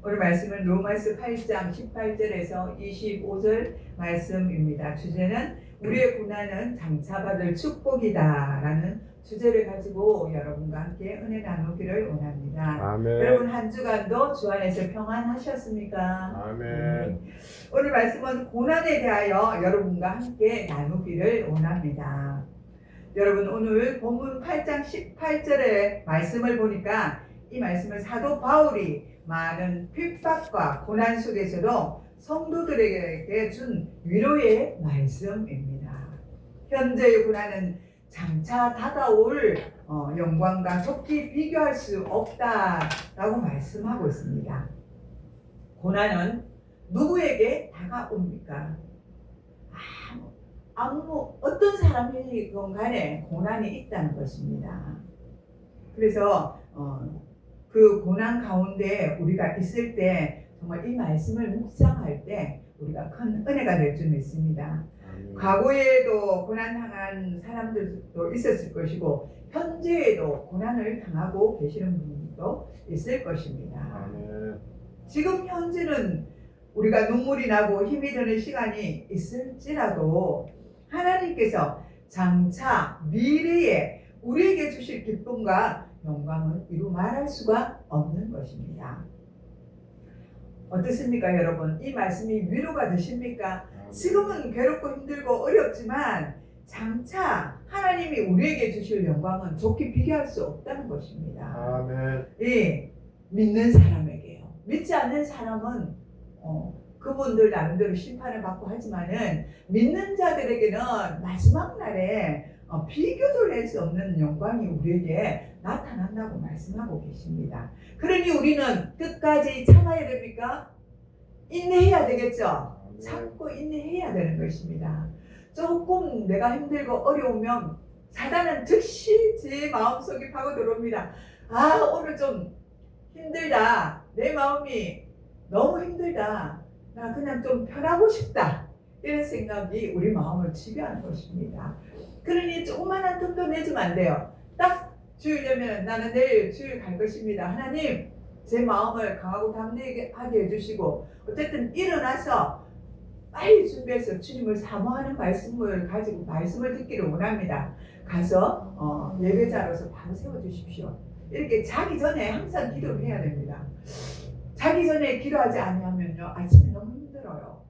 오늘 말씀은 로마서 8장 18절에서 25절 말씀입니다. 주제는 우리의 고난은 장차 받을 축복이다 라는 주제를 가지고 여러분과 함께 은혜 나누기를 원합니다. 아멘. 여러분 한 주간도 주 안에서 평안하셨습니까? 아멘. 오늘 말씀은 고난에 대하여 여러분과 함께 나누기를 원합니다. 여러분 오늘 본문 8장 18절의 말씀을 보니까 이 말씀은 사도 바울이 많은 핍박과 고난 속에서도 성도들에게 준 위로의 말씀입니다. 현재의 고난은 장차 다가올 영광과 속히 비교할 수 없다라고 말씀하고 있습니다. 고난은 누구에게 다가옵니까? 어떤 사람이건 간에 고난이 있다는 것입니다. 그래서 그 고난 가운데 우리가 있을 때 정말 이 말씀을 묵상할 때 우리가 큰 은혜가 될 줄 믿습니다. 과거에도 고난당한 사람들도 있었을 것이고 현재에도 고난을 당하고 계시는 분도 있을 것입니다. 지금 현재는 우리가 눈물이 나고 힘이 드는 시간이 있을지라도 하나님께서 장차 미래에 우리에게 주실 기쁨과 영광은 이루 말할 수가 없는 것입니다. 어떻습니까 여러분? 이 말씀이 위로가 되십니까? 지금은 괴롭고 힘들고 어렵지만 장차 하나님이 우리에게 주실 영광은 좋게 비교할 수 없다는 것입니다. 아멘. 예, 믿는 사람에게요. 믿지 않는 사람은 그분들 나름대로 심판을 받고 하지만은 믿는 자들에게는 마지막 날에 비교도 낼 수 없는 영광이 우리에게 나타난다고 말씀하고 계십니다. 그러니 우리는 끝까지 참아야 됩니까? 인내해야 되겠죠? 참고 인내해야 되는 것입니다. 조금 내가 힘들고 어려우면 사단은 즉시 제 마음속에 파고들어옵니다. 오늘 좀 힘들다. 내 마음이 너무 힘들다. 나 그냥 좀 편하고 싶다. 이런 생각이 우리 마음을 지배하는 것입니다. 그러니 조그만한 틈도 내주면 안 돼요. 딱 주일 되면 나는 내일 주일 갈 것입니다. 하나님 제 마음을 강하고 담대하게 해주시고 어쨌든 일어나서 빨리 준비해서 주님을 사모하는 말씀을 가지고 말씀을 듣기를 원합니다. 가서 예배자로서 바로 세워주십시오. 이렇게 자기 전에 항상 기도를 해야 됩니다. 자기 전에 기도하지 않으면요 아침에 너무 힘들어요.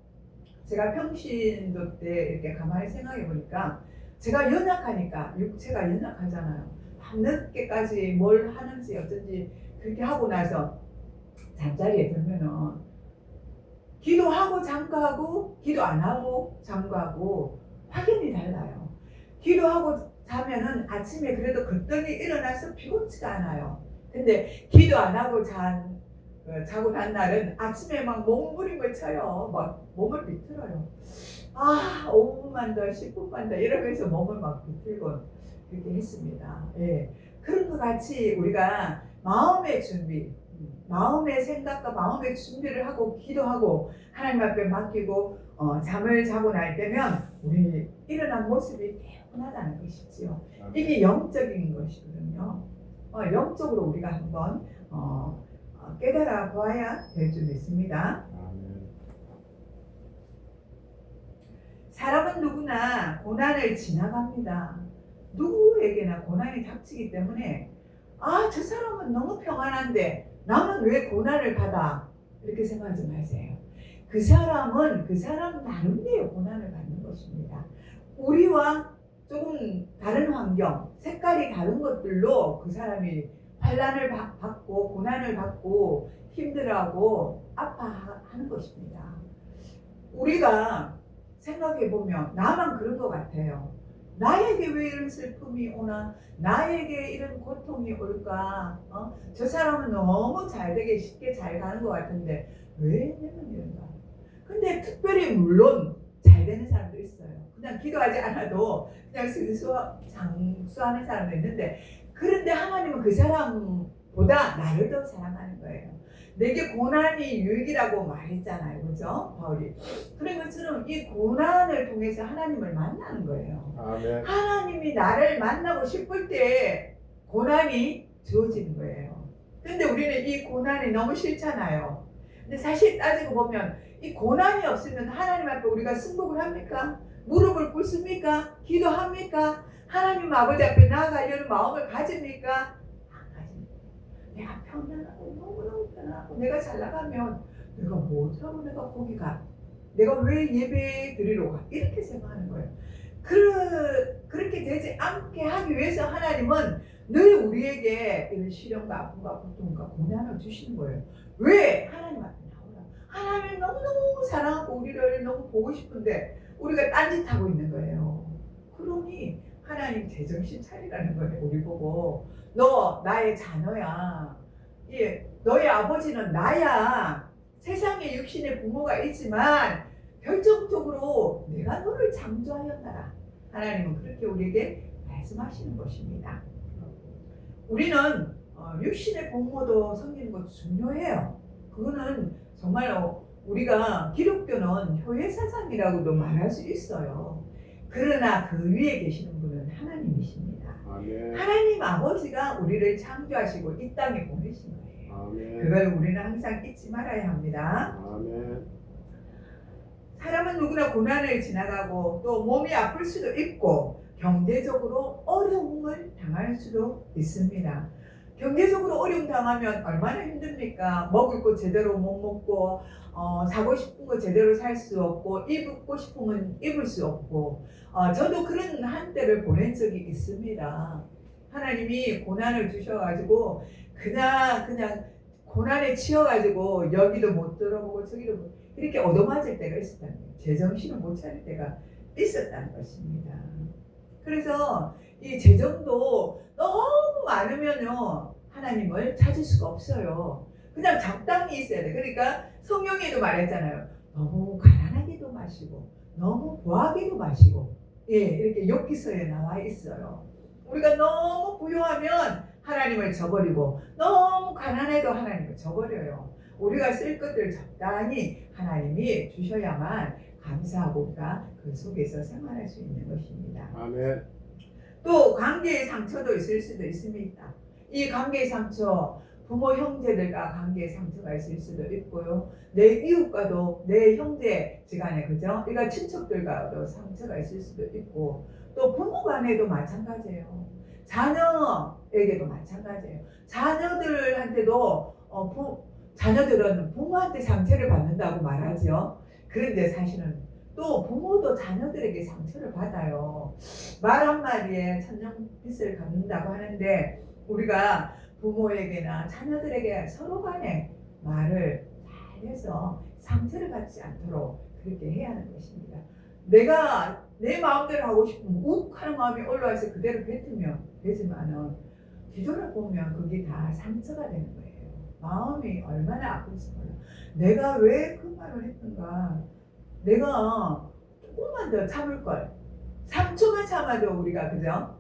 제가 평신도 때 이렇게 가만히 생각해 보니까 제가 연약하니까 육체가 연약하잖아요. 밤늦게까지 뭘 하는지 어쩐지 그렇게 하고 나서 잠자리에 들면은 기도하고 잠가하고 기도 안 하고 잠가하고 확연히 달라요. 기도하고 자면은 아침에 그래도 그때니 일어나서 피곤치가 않아요. 근데 기도 안 하고 자고 난 날은 아침에 막 몸부림을 쳐요. 막 몸을 비틀어요. 5분만 더 10분만 더 이러면서 몸을 막 비틀고 그렇게 했습니다. 예. 그런 것 같이 우리가 마음의 준비, 마음의 생각과 마음의 준비를 하고 기도하고 하나님 앞에 맡기고 잠을 자고 날 때면 우리 일어난 모습이 개운하다는 것이지요. 이게 영적인 것이거든요. 영적으로 우리가 한번 깨달아 보아야 될 줄 믿습니다. 사람은 누구나 고난을 지나갑니다. 누구에게나 고난이 닥치기 때문에 저 사람은 너무 평안한데 나는 왜 고난을 받아? 이렇게 생각하지 마세요. 그 사람은 그 사람 나름대로 고난을 받는 것입니다. 우리와 조금 다른 환경, 색깔이 다른 것들로 그 사람이 환난을 받고 고난을 받고 힘들어하고 아파하는 것입니다. 우리가 생각해보면 나만 그런 것 같아요. 나에게 왜 이런 슬픔이 오나? 나에게 이런 고통이 올까? 저 사람은 너무 잘되게 쉽게 잘 가는 것 같은데 왜 내는 이런가? 근데 특별히 물론 잘 되는 사람도 있어요. 그냥 기도하지 않아도 그냥 장수하는 사람도 있는데 그런데 하나님은 그 사람보다 나를 더 사랑하는 거예요. 내게 고난이 유익이라고 말했잖아요. 그죠? 바울이. 그런 것처럼 이 고난을 통해서 하나님을 만나는 거예요. 아멘. 하나님이 나를 만나고 싶을 때 고난이 주어지는 거예요. 근데 우리는 이 고난이 너무 싫잖아요. 근데 사실 따지고 보면 이 고난이 없으면 하나님 앞에 우리가 승복을 합니까? 무릎을 꿇습니까? 기도합니까? 하나님 아버지 앞에 나아가려는 마음을 가집니까? 안 가집니다. 내가 편안하고 너무너무 편안하고 내가 잘 나가면 내가 못하고 내가 거기 가? 내가 왜 예배 드리러 가? 이렇게 생각하는 거예요. 그렇게 되지 않게 하기 위해서 하나님은 늘 우리에게 이런 시련과 아픔과 고통과 고난을 주시는 거예요. 왜? 하나님 앞에 나오라. 하나님을 너무너무 사랑하고 우리를 너무 보고 싶은데 우리가 딴짓하고 있는 거예요. 그러니 하나님 제정신 차리라는 거예요. 우리 보고 너 나의 자녀야. 예, 너의 아버지는 나야. 세상에 육신의 부모가 있지만 결정적으로 내가 너를 창조하였노라. 하나님은 그렇게 우리에게 말씀하시는 것입니다. 우리는 육신의 부모도 섬기는 것도 중요해요. 그거는 정말로 우리가 기독교는 효혜사상이라고도 말할 수 있어요. 그러나 그 위에 계시는 분은 하나님이십니다. 아멘. 하나님 아버지가 우리를 창조하시고 이 땅에 보내신 거예요. 아멘. 그걸 우리는 항상 잊지 말아야 합니다. 아멘. 사람은 누구나 고난을 지나가고 또 몸이 아플 수도 있고 경제적으로 어려움을 당할 수도 있습니다. 경제적으로 어려움 당하면 얼마나 힘듭니까? 먹을 거 제대로 못 먹고 사고 싶은 거 제대로 살 수 없고 입고 싶은 건 입을 수 없고 저도 그런 한때를 보낸 적이 있습니다. 하나님이 고난을 주셔가지고 그냥 고난에 치여가지고 여기도 못 들어보고 저기도 못 이렇게 얻어맞을 때가 있었다는 거예요. 제정신을 못 차릴 때가 있었다는 것입니다. 그래서 이 재정도 너무 많으면요 하나님을 찾을 수가 없어요. 그냥 적당히 있어야 돼. 그러니까 성경에도 말했잖아요. 너무 가난하게도 마시고 너무 부하게도 마시고 예 이렇게 욥기서에 나와 있어요. 우리가 너무 부유하면 하나님을 저버리고 너무 가난해도 하나님을 저버려요. 우리가 쓸 것들 적당히 하나님이 주셔야만 감사하고 우리가 그 속에서 생활할 수 있는 것입니다. 아멘. 또 관계의 상처도 있을 수도 있습니다. 이 관계의 상처, 부모 형제들과 관계의 상처가 있을 수도 있고요. 내 이웃과도 내 형제지간에 그죠? 그러니까 친척들과도 상처가 있을 수도 있고 또 부모 간에도 마찬가지예요. 자녀에게도 마찬가지예요. 자녀들한테도 자녀들은 부모한테 상처를 받는다고 말하죠. 그런데 사실은 또 부모도 자녀들에게 상처를 받아요. 말 한마디에 천년빚을 갚는다고 하는데 우리가 부모에게나 자녀들에게 서로 간에 말을 잘해서 상처를 받지 않도록 그렇게 해야 하는 것입니다. 내가 내 마음대로 하고 싶으면 욱 하는 마음이 올라와서 그대로 뱉으면 되지만은 뒤돌아보면 그게 다 상처가 되는 거예요. 마음이 얼마나 아픈지 몰라. 내가 왜 그 말을 했던가. 내가 조금만 더 참을걸. 3초만 참아도 우리가 그죠?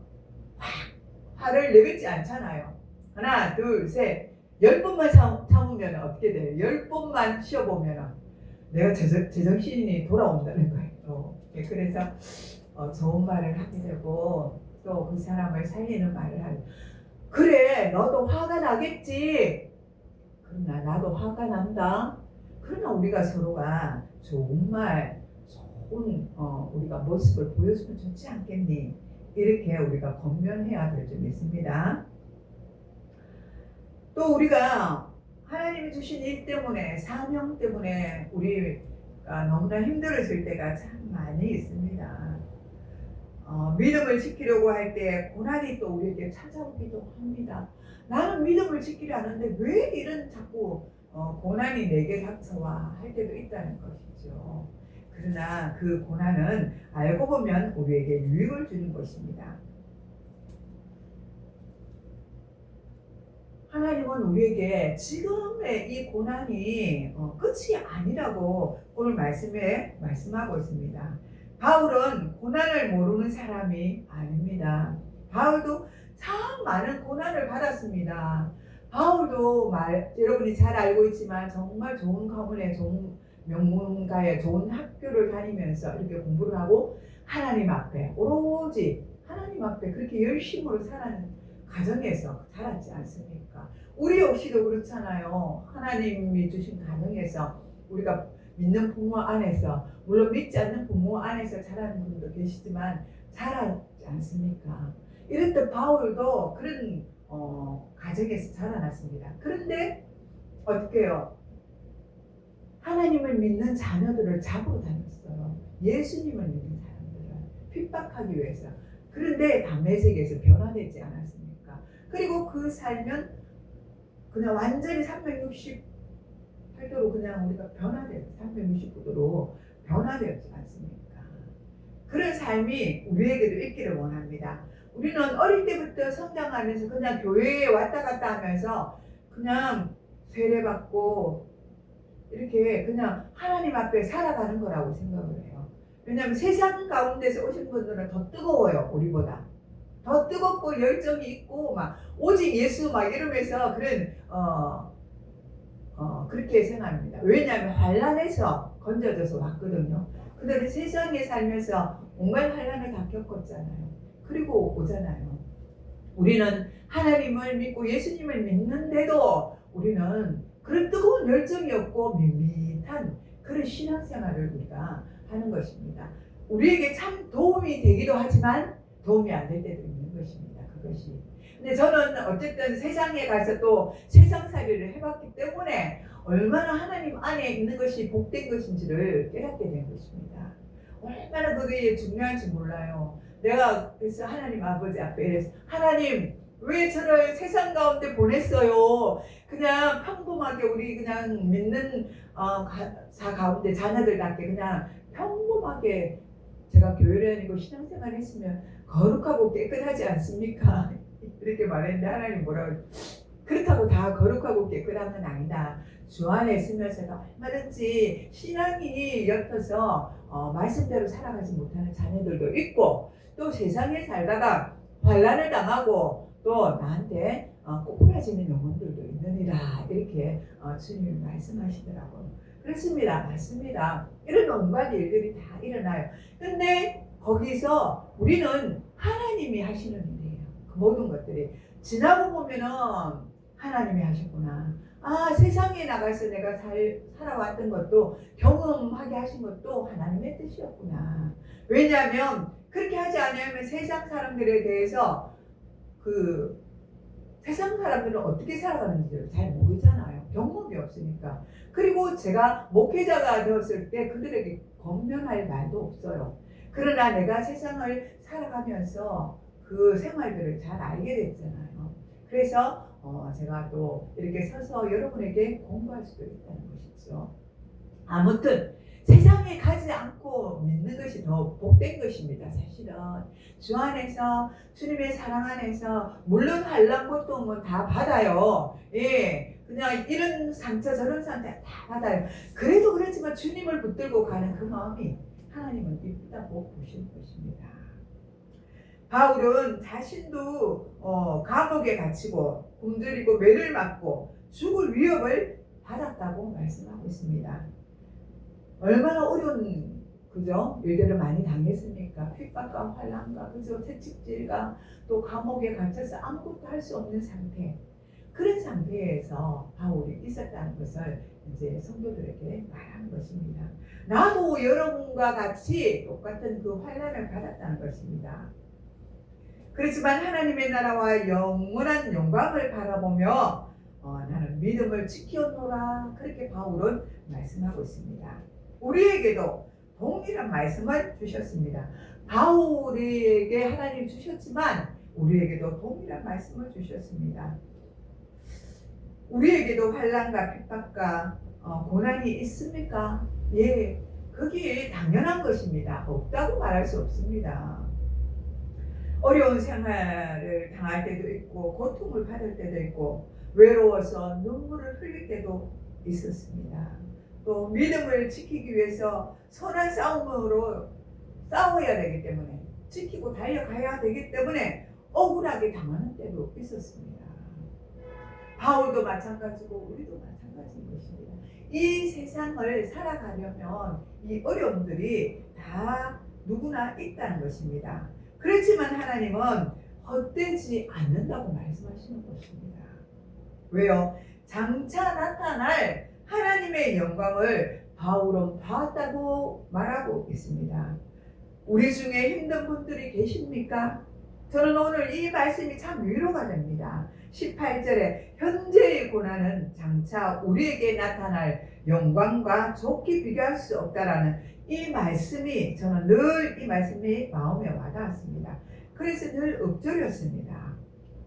화를 내뱉지 않잖아요. 하나, 둘, 셋. 10번만 참으면 어떻게 돼요? 10번만 쉬어보면 내가 제정신이 돌아온다는 거예요. 그래서 좋은 말을 하게 되고 또 그 사람을 살리는 말을 하고 그래 너도 화가 나겠지. 그러나 나도 화가 난다. 그러나 우리가 서로가 좋은 말, 좋은 우리가 모습을 보여주면 좋지 않겠니? 이렇게 우리가 권면해야 될 점이 있습니다. 또 우리가 하나님이 주신 일 때문에 사명 때문에 우리가 너무나 힘들어질 때가 참 많이 있습니다. 믿음을 지키려고 할 때 고난이 또 우리에게 찾아오기도 합니다. 나는 믿음을 지키려 하는데 왜 이런 자꾸 고난이 내게 닥쳐와 할 때도 있다는 것이죠. 그러나 그 고난은 알고 보면 우리에게 유익을 주는 것입니다. 하나님은 우리에게 지금의 이 고난이 끝이 아니라고 오늘 말씀에 말씀하고 있습니다. 바울은 고난을 모르는 사람이 아닙니다. 바울도 참 많은 고난을 받았습니다. 바울도 여러분이 잘 알고 있지만 정말 좋은 가문의 좋은 명문가의 좋은 학교를 다니면서 이렇게 공부를 하고 하나님 앞에 오로지 하나님 앞에 그렇게 열심으로 살아는 가정에서 자랐지 않습니까? 우리 역시도 그렇잖아요. 하나님이 주신 가정에서 우리가 믿는 부모 안에서, 물론 믿지 않는 부모 안에서 자라는 분도 계시지만 자랐지 않습니까? 이랬던 바울도 그런 가정에서 자라났습니다. 그런데 어떻게 해요? 하나님을 믿는 자녀들을 잡으러 다녔어요. 예수님을 믿는 사람들을 핍박하기 위해서. 그런데 담메색에서 변화되지 않았습니까? 그리고 그 살면 그냥 완전히 368도로 그냥 우리가 변화돼요. 369도로 변화되었지 않습니까? 그런 삶이 우리에게도 있기를 원합니다. 우리는 어릴 때부터 성장하면서 그냥 교회에 왔다 갔다 하면서 그냥 세례받고 이렇게 그냥 하나님 앞에 살아가는 거라고 생각을 해요. 왜냐하면 세상 가운데서 오신 분들은 더 뜨거워요. 우리보다. 더 뜨겁고 열정이 있고 막 오직 예수 막 이러면서 그런 그렇게 생각합니다. 왜냐하면 환난에서 건져져서 왔거든요. 그들은 세상에 살면서 온갖 환난을 다 겪었잖아요. 그리고 오잖아요. 우리는 하나님을 믿고 예수님을 믿는데도 우리는 그런 뜨거운 열정이 없고 밋밋한 그런 신앙생활을 우리가 하는 것입니다. 우리에게 참 도움이 되기도 하지만 도움이 안 될 때도 있는 것입니다. 그것이. 근데 저는 어쨌든 세상에 가서 또 세상살이를 해봤기 때문에 얼마나 하나님 안에 있는 것이 복된 것인지를 깨닫게 된 것입니다. 얼마나 그게 중요한지 몰라요. 내가 그래서 하나님 아버지 앞에 하나님 왜 저를 세상 가운데 보냈어요? 그냥 평범하게 우리 그냥 믿는 자 가운데 자녀들답게 그냥 평범하게 제가 교회를 다니고 신앙생활 했으면 거룩하고 깨끗하지 않습니까? 이렇게 말했는데 하나님 뭐라고 그렇다고 다 거룩하고 깨끗한 건 아니다. 주 안에 있으면 제가 얼마든지 신앙이 옅어서 말씀대로 살아가지 못하는 자녀들도 있고 또 세상에 살다가 환난을 당하고 또 나한테 꼬꾸라지는 영혼들도 있느니라 이렇게 주님이 말씀하시더라고요. 그렇습니다. 맞습니다. 이런 온갖 일들이 다 일어나요. 근데 거기서 우리는 하나님이 하시는 일이에요. 그 모든 것들이 지나고 보면은 하나님이 하셨구나. 세상에 나가서 내가 살아왔던 것도 경험하게 하신 것도 하나님의 뜻이었구나. 왜냐하면 그렇게 하지 않으면 세상 사람들에 대해서 그 세상 사람들은 어떻게 살아가는지를 잘 모르잖아요. 경험이 없으니까. 그리고 제가 목회자가 되었을 때 그들에게 권면할 말도 없어요. 그러나 내가 세상을 살아가면서 그 생활들을 잘 알게 됐잖아요. 그래서 제가 또 이렇게 서서 여러분에게 공부할 수도 있다는 것이죠. 아무튼 세상에 가지 않고 믿는 것이 더 복된 것입니다. 사실은 주 안에서 주님의 사랑 안에서 물론 환난 고통은 다 받아요. 예, 그냥 이런 상처 저런 상처 다 받아요. 그래도 그렇지만 주님을 붙들고 가는 그 마음이 하나님은 이쁘다고 보시는 것입니다. 바울은 자신도 감옥에 갇히고 굶주리고 매를 맞고 죽을 위협을 받았다고 말씀하고 있습니다. 얼마나 어려운 그죠? 일들을 많이 당했습니까? 핍박과 환난과 그죠? 채찍질과 또 감옥에 갇혀서 아무것도 할 수 없는 상태. 그런 상태에서 바울이 있었다는 것을 이제 성도들에게 말하는 것입니다. 나도 여러분과 같이 똑같은 그 환난을 받았다는 것입니다. 그렇지만 하나님의 나라와 영원한 영광을 바라보며 나는 믿음을 지켰노라. 그렇게 바울은 말씀하고 있습니다. 우리에게도 동일한 말씀을 주셨습니다. 바울에게 하나님 주셨지만 우리에게도 동일한 말씀을 주셨습니다. 우리에게도 환난과 핍박과 고난이 있습니까? 예, 그게 당연한 것입니다. 없다고 말할 수 없습니다. 어려운 생활을 당할 때도 있고 고통을 받을 때도 있고 외로워서 눈물을 흘릴 때도 있었습니다. 또 믿음을 지키기 위해서 선한 싸움으로 싸워야 되기 때문에 지키고 달려가야 되기 때문에 억울하게 당하는 때도 있었습니다. 바울도 마찬가지고 우리도 마찬가지인 것입니다. 이 세상을 살아가려면 이 어려움들이 다 누구나 있다는 것입니다. 그렇지만 하나님은 헛되지 않는다고 말씀하시는 것입니다. 왜요? 장차 나타날 하나님의 영광을 바울은 봤다고 말하고 있습니다. 우리 중에 힘든 분들이 계십니까? 저는 오늘 이 말씀이 참 위로가 됩니다. 18절에 현재의 고난은 장차 우리에게 나타날 영광과 좋게 비교할 수 없다라는 이 말씀이, 저는 늘 이 말씀이 마음에 와닿았습니다. 그래서 늘 읊조렸습니다.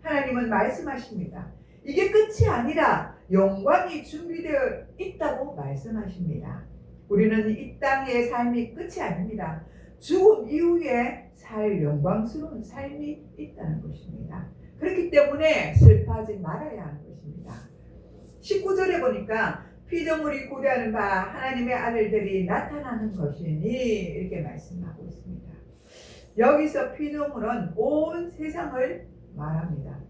하나님은 말씀하십니다. 이게 끝이 아니라 영광이 준비되어 있다고 말씀하십니다. 우리는 이 땅의 삶이 끝이 아닙니다. 죽음 이후에 살 영광스러운 삶이 있다는 것입니다. 그렇기 때문에 슬퍼하지 말아야 하는 것입니다. 19절에 보니까 피조물이 고대하는 바 하나님의 아들들이 나타나는 것이니 이렇게 말씀하고 있습니다. 여기서 피조물은 온 세상을 말합니다.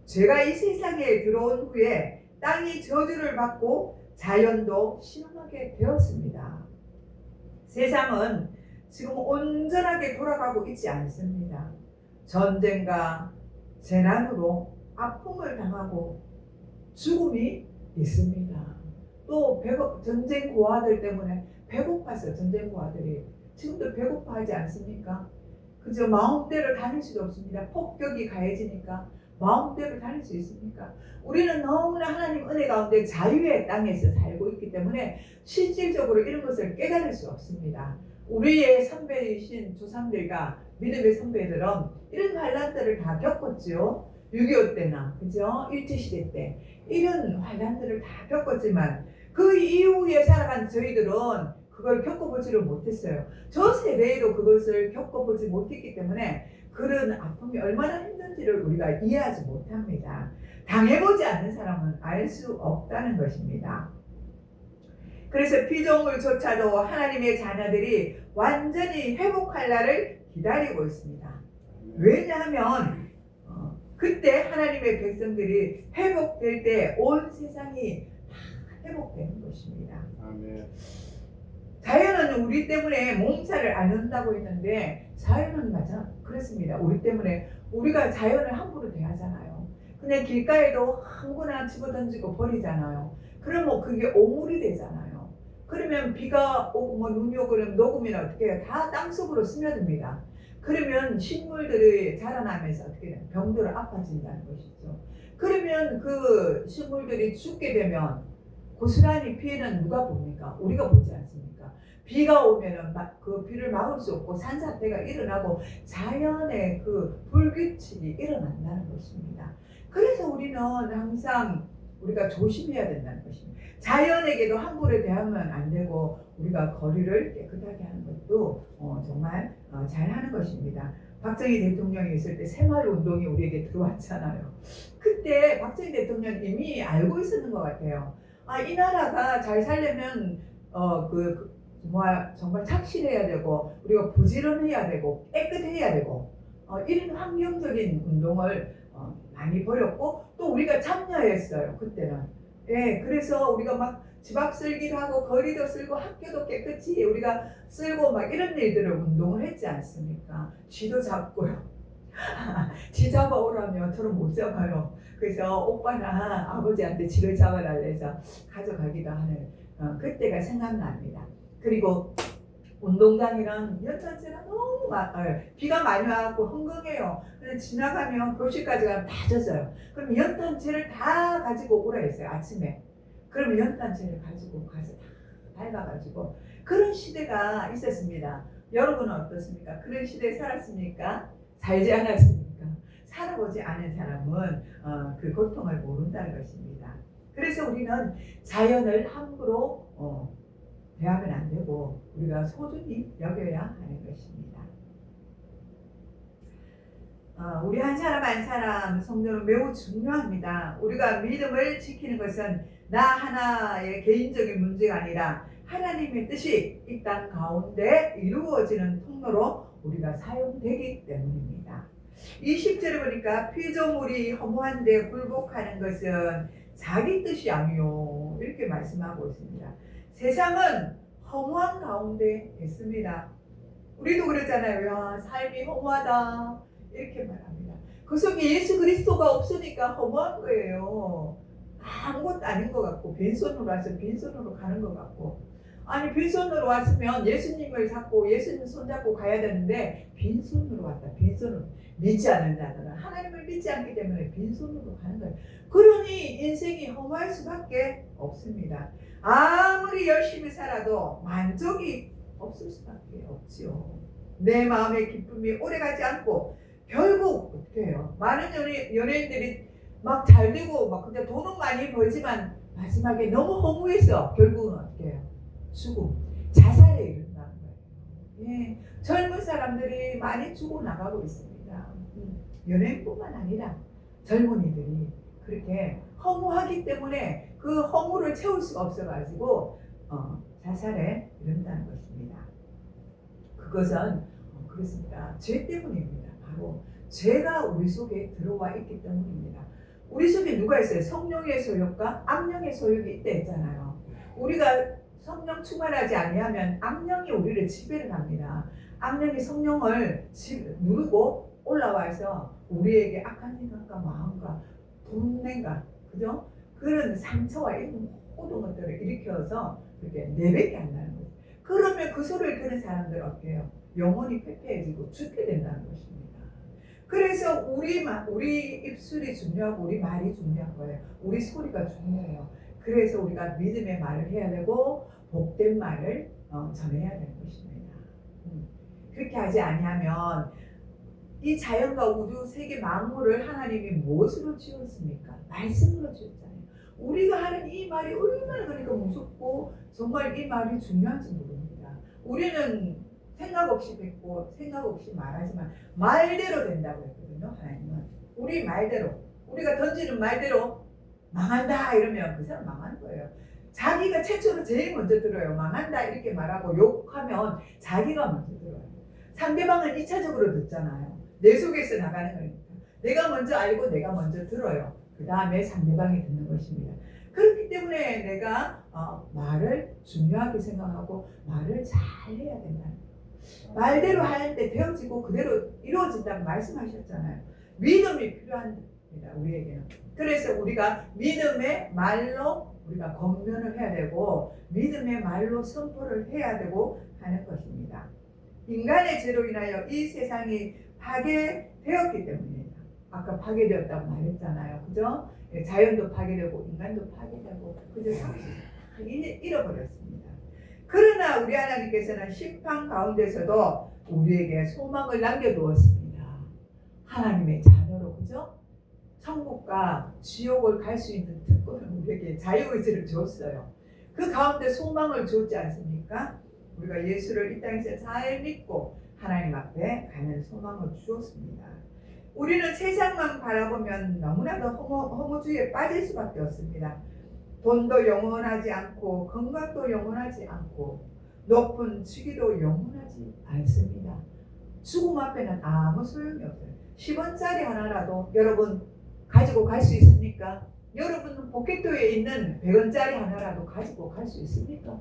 죄가 이 세상에 들어온 후에 땅이 저주를 받고 자연도 실험하게 되었습니다. 세상은 지금 온전하게 돌아가고 있지 않습니다. 전쟁과 재난으로 아픔을 당하고 죽음이 있습니다. 또 전쟁 고아들 때문에 배고파서 전쟁 고아들이 지금도 배고파하지 않습니까? 그저 마음대로 다닐 수도 없습니다. 폭격이 가해지니까 마음대로 다닐 수 있습니까? 우리는 너무나 하나님 은혜 가운데 자유의 땅에서 살고 있기 때문에 실질적으로 이런 것을 깨달을 수 없습니다. 우리의 선배이신 조상들과 믿음의 선배들은 이런 환난들을 다 겪었죠. 6.25 때나 그죠? 일제시대 때 이런 환난들을 다 겪었지만 그 이후에 살아간 저희들은 그걸 겪어보지를 못했어요. 저 세대에도 그것을 겪어보지 못했기 때문에 그런 아픔이 얼마나 힘든지를 우리가 이해하지 못합니다. 당해보지 않는 사람은 알 수 없다는 것입니다. 그래서 피조물조차도 하나님의 자녀들이 완전히 회복할 날을 기다리고 있습니다. 왜냐하면 그때 하나님의 백성들이 회복될 때 온 세상이 다 회복되는 것입니다. 아멘. 자연은 우리 때문에 몸살을 앓는다고 했는데 자연은 맞아 그렇습니다. 우리 때문에 우리가 자연을 함부로 대하잖아요. 그냥 길가에도 아무거나 집어던지고 버리잖아요. 그러면 그게 오물이 되잖아요. 그러면 비가 오고 뭐 눈이 오고 그러면 녹으면 어떻게 해요? 다 땅속으로 스며듭니다. 그러면 식물들이 자라나면서 어떻게 돼요? 병들어 아파진다는 것이죠. 그러면 그 식물들이 죽게 되면 고스란히 피해는 누가 봅니까? 우리가 보지 않습니까? 비가 오면은 그 비를 막을 수 없고 산사태가 일어나고 자연의 그 불규칙이 일어난다는 것입니다. 그래서 우리는 항상 우리가 조심해야 된다는 것입니다. 자연에게도 함부로 대하면 안 되고 우리가 거리를 깨끗하게 하는 것도 정말 잘하는 것입니다. 박정희 대통령이 있을 때 새마을운동이 우리에게 들어왔잖아요. 그때 박정희 대통령 이미 알고 있었는 것 같아요. 이 나라가 잘 살려면 정말 착실해야 되고 우리가 부지런해야 되고 깨끗해야 되고 이런 환경적인 운동을 많이 벌였고 또 우리가 참여했어요. 그때는. 예, 그래서 우리가 막 집 앞 쓸기도 하고 거리도 쓸고 학교도 깨끗이 우리가 쓸고 막 이런 일들을 운동을 했지 않습니까? 쥐도 잡고요. 쥐 잡아오라면 저는 못 잡아요. 그래서 오빠나 아버지한테 쥐를 잡아달래 해서 가져가기도 하는 그때가 생각납니다. 그리고 운동장이랑 연탄재가 너무 많아요. 비가 많이 와갖고 흥건해요. 그래서 지나가면 교실까지 가면 다 젖어요. 그럼 연탄재를 다 가지고 오라 했어요. 아침에. 그러면 연탄재를 가지고 가서 다 밟아가지고 그런 시대가 있었습니다. 여러분은 어떻습니까? 그런 시대에 살았습니까? 살지 않았습니까? 살아보지 않은 사람은 그 고통을 모른다는 것입니다. 그래서 우리는 자연을 함부로 대하면 안 되고 우리가 소중히 여겨야 하는 것입니다. 우리 한 사람 한 사람 성도는 매우 중요합니다. 우리가 믿음을 지키는 것은 나 하나의 개인적인 문제가 아니라 하나님의 뜻이 이 땅 가운데 이루어지는 통로로 우리가 사용되기 때문입니다. 20절에 보니까 피조물이 허무한데 굴복하는 것은 자기 뜻이 아니요 이렇게 말씀하고 있습니다. 세상은 허무한 가운데 있습니다. 우리도 그랬잖아요. 야, 삶이 허무하다 이렇게 말합니다. 그 속에 예수 그리스도가 없으니까 허무한 거예요. 아무것도 아닌 것 같고 빈손으로 와서 빈손으로 가는 것 같고 아니 빈손으로 왔으면 예수님을 잡고 예수님 손잡고 가야 되는데 빈손으로 왔다. 빈손으로 믿지 않는 자들은 하나님을 믿지 않기 때문에 빈손으로 가는 거예요. 그러니 인생이 허무할 수밖에 없습니다. 아무리 열심히 살아도 만족이 없을 수밖에 없지요. 내 마음의 기쁨이 오래가지 않고 결국 어떻게 해요? 많은 연예인들이 막 잘되고 막 근데 돈은 많이 벌지만 마지막에 너무 허무해서 결국은 어떻게 해요? 죽음, 자살에 이른다는 거예요. 예, 젊은 사람들이 많이 죽어나가고 있습니다. 연예인뿐만 아니라 젊은이들이 그렇게 허무하기 때문에 그 허무를 채울 수가 없어가지고 자살에 이른다는 것입니다. 그것은 그렇습니다. 죄 때문입니다. 바로 죄가 우리 속에 들어와 있기 때문입니다. 우리 속에 누가 있어요? 성령의 소욕과 악령의 소욕이 있다 했잖아요. 우리가 성령 충만하지 아니하면 악령이 우리를 지배를 합니다. 악령이 성령을 누르고 올라와서 우리에게 악한 생각과 마음과 분냄과 그죠? 그런 상처와 이런 모든 것들을 일으켜서 이렇게 내뱉게 한다는 거죠. 그러면 그 소리를 들은 사람들은 어떻게 해요? 영혼이 폐폐해지고 죽게 된다는 것입니다. 그래서 우리 입술이 중요하고 우리 말이 중요한 거예요. 우리 소리가 중요해요. 그래서 우리가 믿음의 말을 해야 되고 복된 말을 전해야 되는 것입니다. 그렇게 하지 아니하면 이 자연과 우주 세계 만물을 하나님이 무엇으로 지었습니까? 말씀으로 지었잖아요. 우리가 하는 이 말이 얼마나 그러니까 무섭고 정말 이 말이 중요한지 모릅니다. 우리는 생각 없이 뱉고 생각 없이 말하지만 말대로 된다고 했거든요. 하나님은 우리 말대로 우리가 던지는 말대로 망한다 이러면 그 사람 망하는 거예요. 자기가 최초로 제일 먼저 들어요. 망한다 이렇게 말하고 욕하면 자기가 먼저 들어요. 상대방은 2차적으로 듣잖아요. 내 속에서 나가는 거니까 내가 먼저 알고 내가 먼저 들어요. 그 다음에 상대방이 듣는 것입니다. 그렇기 때문에 내가 말을 중요하게 생각하고 말을 잘 해야 된다는 거예요. 말대로 하는데 되어지고 그대로 이루어진다고 말씀하셨잖아요. 믿음이 필요합니다. 우리에게는. 그래서 우리가 믿음의 말로 우리가 권면을 해야 되고 믿음의 말로 선포를 해야 되고 하는 것입니다. 인간의 죄로 인하여 이 세상이 파괴되었기 때문입니다. 아까 파괴되었다고 말했잖아요. 그죠? 자연도 파괴되고 인간도 파괴되고 그저 잃어버렸습니다. 그러나 우리 하나님께서는 심판 가운데서도 우리에게 소망을 남겨두었습니다. 하나님의 자녀로 그죠? 천국과 지옥을 갈 수 있는 특권을 우리에게 자유의지를 줬어요. 그 가운데 소망을 줬지 않습니까? 우리가 예수를 이 땅에서 잘 믿고 하나님 앞에 가는 소망을 주었습니다. 우리는 세상만 바라보면 너무나도 허무주의에 빠질 수밖에 없습니다. 돈도 영원하지 않고 건강도 영원하지 않고 높은 직위도 영원하지 않습니다. 죽음 앞에는 아무 소용이 없어요. 10원짜리 하나라도 여러분 가지고 갈 수 있습니까? 여러분 포켓도에 있는 100원짜리 하나라도 가지고 갈 수 있습니까?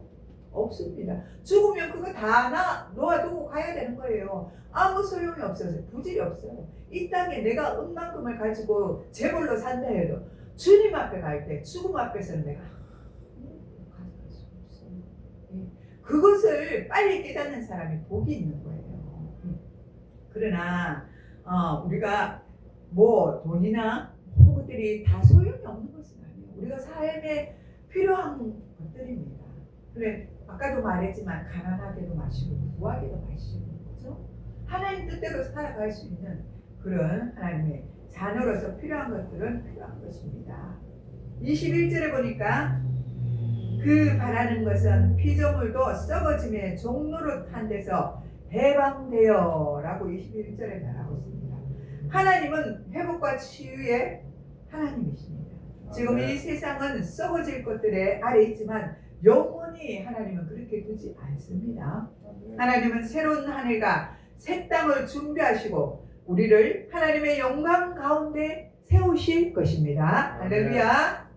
없습니다. 죽으면 그거 다 놓아두고 가야 되는 거예요. 아무 소용이 없어서 부질이 없어요. 이 땅에 내가 은만큼을 가지고 재벌로 산다 해도 주님 앞에 갈 때 죽음 앞에서는 내가 가져갈 수 없어요. 그것을 빨리 깨닫는 사람이 복이 있는 거예요. 그러나 우리가 뭐 돈이나 모든 것들이 다 소용이 없는 것은 아니에요. 우리가 삶에 필요한 것들입니다. 그래 아까도 말했지만 가난하게도 마시고 부하게도 마시고 그렇죠? 하나님 뜻대로 살아갈 수 있는 그런 하나님의 자녀로서 필요한 것들은 필요한 것입니다. 21절에 보니까 그 바라는 것은 피조물도 썩어짐의 종로로 탄 데서 해방되어 라고 21절에 말하고 있습니다. 하나님은 회복과 치유의 하나님이십니다. 지금 이 세상은 썩어질 것들의 아래 있지만 영원히 하나님은 그렇게 두지 않습니다. 하나님은 새로운 하늘과 새 땅을 준비하시고 우리를 하나님의 영광 가운데 세우실 것입니다. 할렐루야.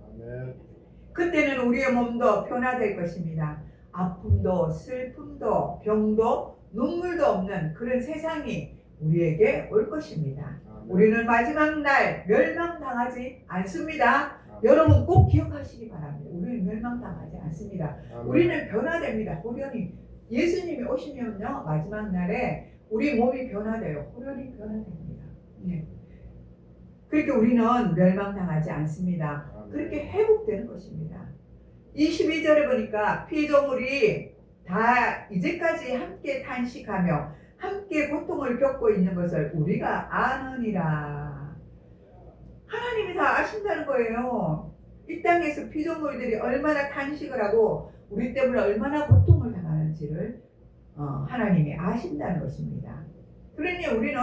그때는 우리의 몸도 변화될 것입니다. 아픔도 슬픔도 병도 눈물도 없는 그런 세상이 우리에게 올 것입니다. 아멘. 우리는 마지막 날 멸망당하지 않습니다. 아멘. 여러분 꼭 기억하시기 바랍니다. 우리는 멸망당하지 않습니다. 아멘. 우리는 변화됩니다. 호련히 예수님이 오시면요 마지막 날에 우리 몸이 변화돼요. 호련히 변화됩니다. 예. 그렇게 우리는 멸망당하지 않습니다. 아멘. 그렇게 회복되는 것입니다. 22절에 보니까 피조물이 다 이제까지 함께 탄식하며 함께 고통을 겪고 있는 것을 우리가 아느니라. 하나님이 다 아신다는 거예요. 이 땅에서 피조물들이 얼마나 탄식을 하고 우리 때문에 얼마나 고통을 당하는지를 하나님이 아신다는 것입니다. 그러니 우리는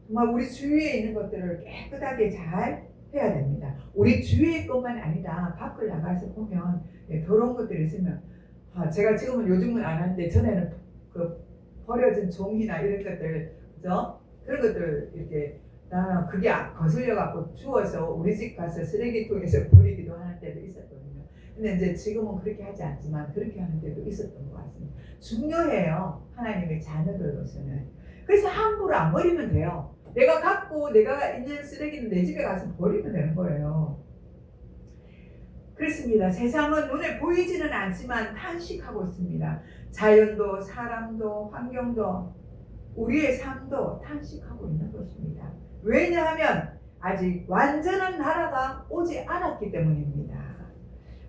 정말 우리 주위에 있는 것들을 깨끗하게 잘 해야 됩니다. 우리 주위의 것만 아니라 밖을 나가서 보면 더러운 것들이 있으면 제가 지금은 요즘은 안 하는데 전에는 그 버려진 종이나 이런 것들 그죠? 그런 것들 이렇게 나는 그게 거슬려 갖고 주워서 우리 집 가서 쓰레기통에서 버리기도 하는 때도 있었거든요. 근데 이제 지금은 그렇게 하지 않지만 그렇게 하는 때도 있었던 것 같습니다. 중요해요. 하나님의 자녀들로서는. 그래서 함부로 안 버리면 돼요. 내가 갖고 내가 있는 쓰레기는 내 집에 가서 버리면 되는 거예요. 그렇습니다. 세상은 눈에 보이지는 않지만 탄식하고 있습니다. 자연도 사람도 환경도 우리의 삶도 탄식하고 있는 것입니다. 왜냐하면 아직 완전한 나라가 오지 않았기 때문입니다.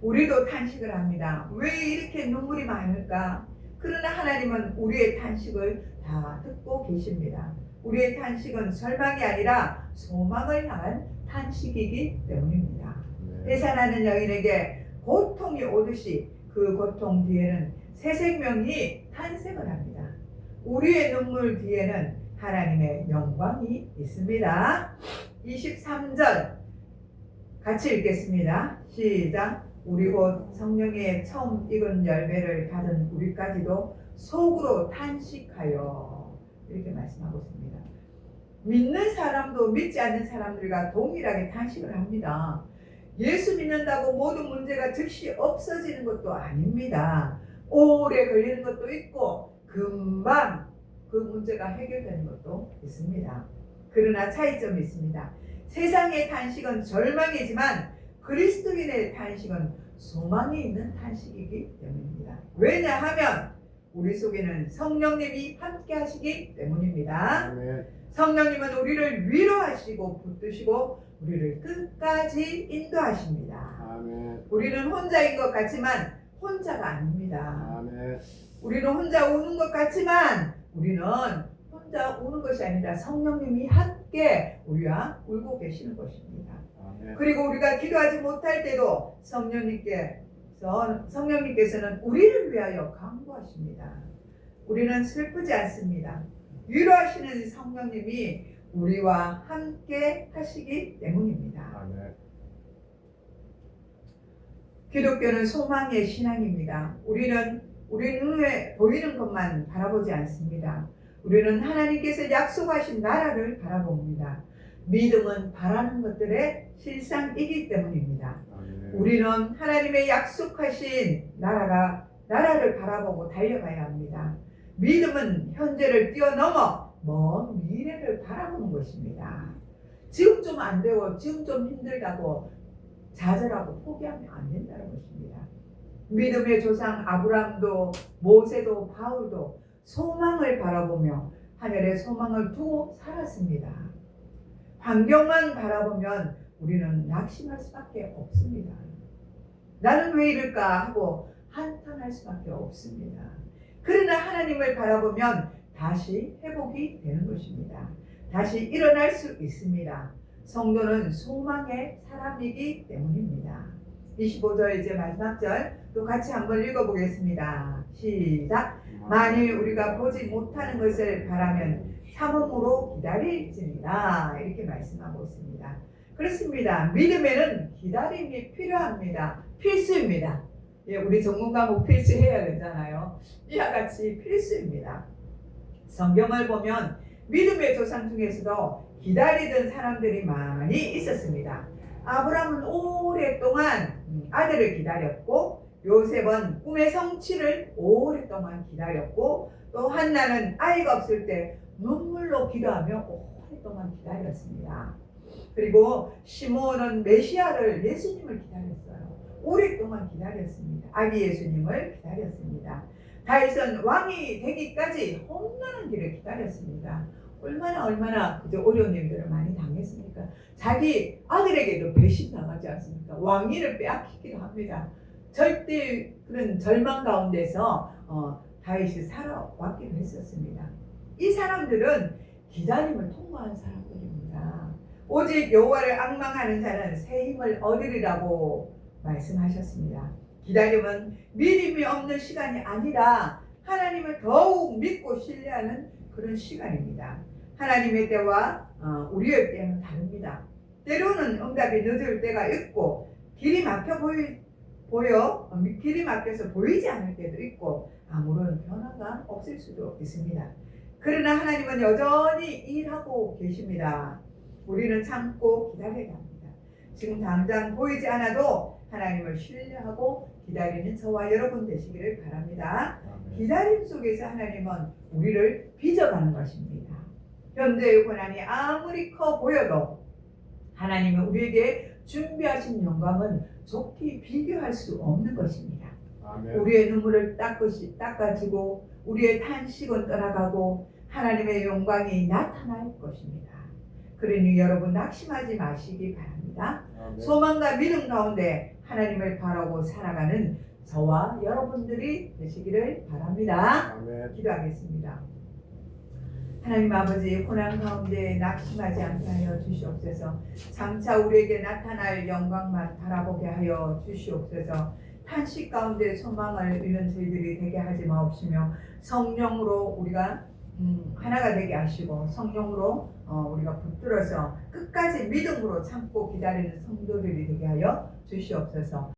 우리도 탄식을 합니다. 왜 이렇게 눈물이 많을까? 그러나 하나님은 우리의 탄식을 다 듣고 계십니다. 우리의 탄식은 절망이 아니라 소망을 향한 탄식이기 때문입니다. 회산하는 여인에게 고통이 오듯이 그 고통 뒤에는 새 생명이 탄생을 합니다. 우리의 눈물 뒤에는 하나님의 영광이 있습니다. 23절 같이 읽겠습니다. 시작. 우리 곧 성령의 처음 익은 열매를 받은 우리까지도 속으로 탄식하여 이렇게 말씀하고 있습니다. 믿는 사람도 믿지 않는 사람들과 동일하게 탄식을 합니다. 예수 믿는다고 모든 문제가 즉시 없어지는 것도 아닙니다. 오래 걸리는 것도 있고 금방 그 문제가 해결되는 것도 있습니다. 그러나 차이점이 있습니다. 세상의 탄식은 절망이지만 그리스도인의 탄식은 소망이 있는 탄식이기 때문입니다. 왜냐하면 우리 속에는 성령님이 함께 하시기 때문입니다. 아멘. 성령님은 우리를 위로하시고 붙드시고 우리를 끝까지 인도하십니다. 아멘. 우리는 혼자인 것 같지만 혼자가 아닙니다. 아멘. 우리는 혼자 우는 것 같지만 우리는 혼자 우는 것이 아니라 성령님이 함께 우리와 울고 계시는 것입니다. 아멘. 그리고 우리가 기도하지 못할 때도 성령님께서는 우리를 위하여 간구하십니다. 우리는 슬프지 않습니다. 위로하시는 성령님이 우리와 함께 하시기 때문입니다. 아멘. 기독교는 소망의 신앙입니다. 우리는 우리 눈에 보이는 것만 바라보지 않습니다. 우리는 하나님께서 약속하신 나라를 바라봅니다. 믿음은 바라는 것들의 실상이기 때문입니다. 아멘. 우리는 하나님의 약속하신 나라를 바라보고 달려가야 합니다. 믿음은 현재를 뛰어넘어 먼 미래를 바라보는 것입니다. 지금 좀 안 되고 지금 좀 힘들다고 좌절하고 포기하면 안 된다는 것입니다. 믿음의 조상 아브라함도 모세도 바울도 소망을 바라보며 하늘의 소망을 두고 살았습니다. 환경만 바라보면 우리는 낙심할 수밖에 없습니다. 나는 왜 이럴까 하고 한탄할 수밖에 없습니다. 그러나 하나님을 바라보면 다시 회복이 되는 것입니다. 다시 일어날 수 있습니다. 성도는 소망의 사람이기 때문입니다. 25절 이제 마지막 절 또 같이 한번 읽어보겠습니다. 시작. 만일 우리가 보지 못하는 것을 바라면 참음으로 기다릴지니라 이렇게 말씀하고 있습니다. 그렇습니다. 믿음에는 기다림이 필요합니다. 필수입니다. 예, 우리 전문 과목 필수해야 되잖아요. 이와 같이 필수입니다. 성경을 보면 믿음의 조상 중에서도 기다리던 사람들이 많이 있었습니다. 아브라함은 오랫동안 아들을 기다렸고 요셉은 꿈의 성취를 오랫동안 기다렸고 또 한나는 아이가 없을 때 눈물로 기도하며 오랫동안 기다렸습니다. 그리고 시몬은 메시아를 예수님을 기다렸어요. 오랫동안 기다렸습니다. 아기 예수님을 기다렸습니다. 다윗은 왕이 되기까지 험난한 길을 기다렸습니다. 얼마나 그저 어려운 일들을 많이 당했습니까? 자기 아들에게도 배신 당하지 않습니까? 왕위를 빼앗기기도 합니다. 절대 그런 절망 가운데서 다윗이 살아왔기도 했었습니다. 이 사람들은 기다림을 통과한 사람들입니다. 오직 여호와를 앙망하는 자는 새 힘을 얻으리라고 말씀하셨습니다. 기다림은 믿음이 없는 시간이 아니라 하나님을 더욱 믿고 신뢰하는 그런 시간입니다. 하나님의 때와 우리의 때는 다릅니다. 때로는 응답이 늦을 때가 있고 길이 막혀서 보이지 않을 때도 있고 아무런 변화가 없을 수도 있습니다. 그러나 하나님은 여전히 일하고 계십니다. 우리는 참고 기다려야 합니다. 지금 당장 보이지 않아도 하나님을 신뢰하고 기다리는 저와 여러분 되시기를 바랍니다. 기다림 속에서 하나님은 우리를 빚어가는 것입니다. 현재의 고난이 아무리 커 보여도 하나님은 우리에게 준비하신 영광은 좋게 비교할 수 없는 것입니다. 아멘. 우리의 눈물을 닦아지고 우리의 탄식은 떠나가고 하나님의 영광이 나타날 것입니다. 그러니 여러분 낙심하지 마시기 바랍니다. 아멘. 소망과 믿음 가운데 하나님을 바라고 살아가는 저와 여러분들이 되시기를 바랍니다. 아멘. 기도하겠습니다. 하나님 아버지, 고난 가운데 낙심하지 않게 하여 주시옵소서. 장차 우리에게 나타날 영광만 바라보게 하여 주시옵소서. 탄식 가운데 소망을 잃는 저희들이 되게 하지 마옵시며 성령으로 우리가 하나가 되게 하시고 성령으로 우리가 붙들어서 끝까지 믿음으로 참고 기다리는 성도들이 되게 하여 주시옵소서.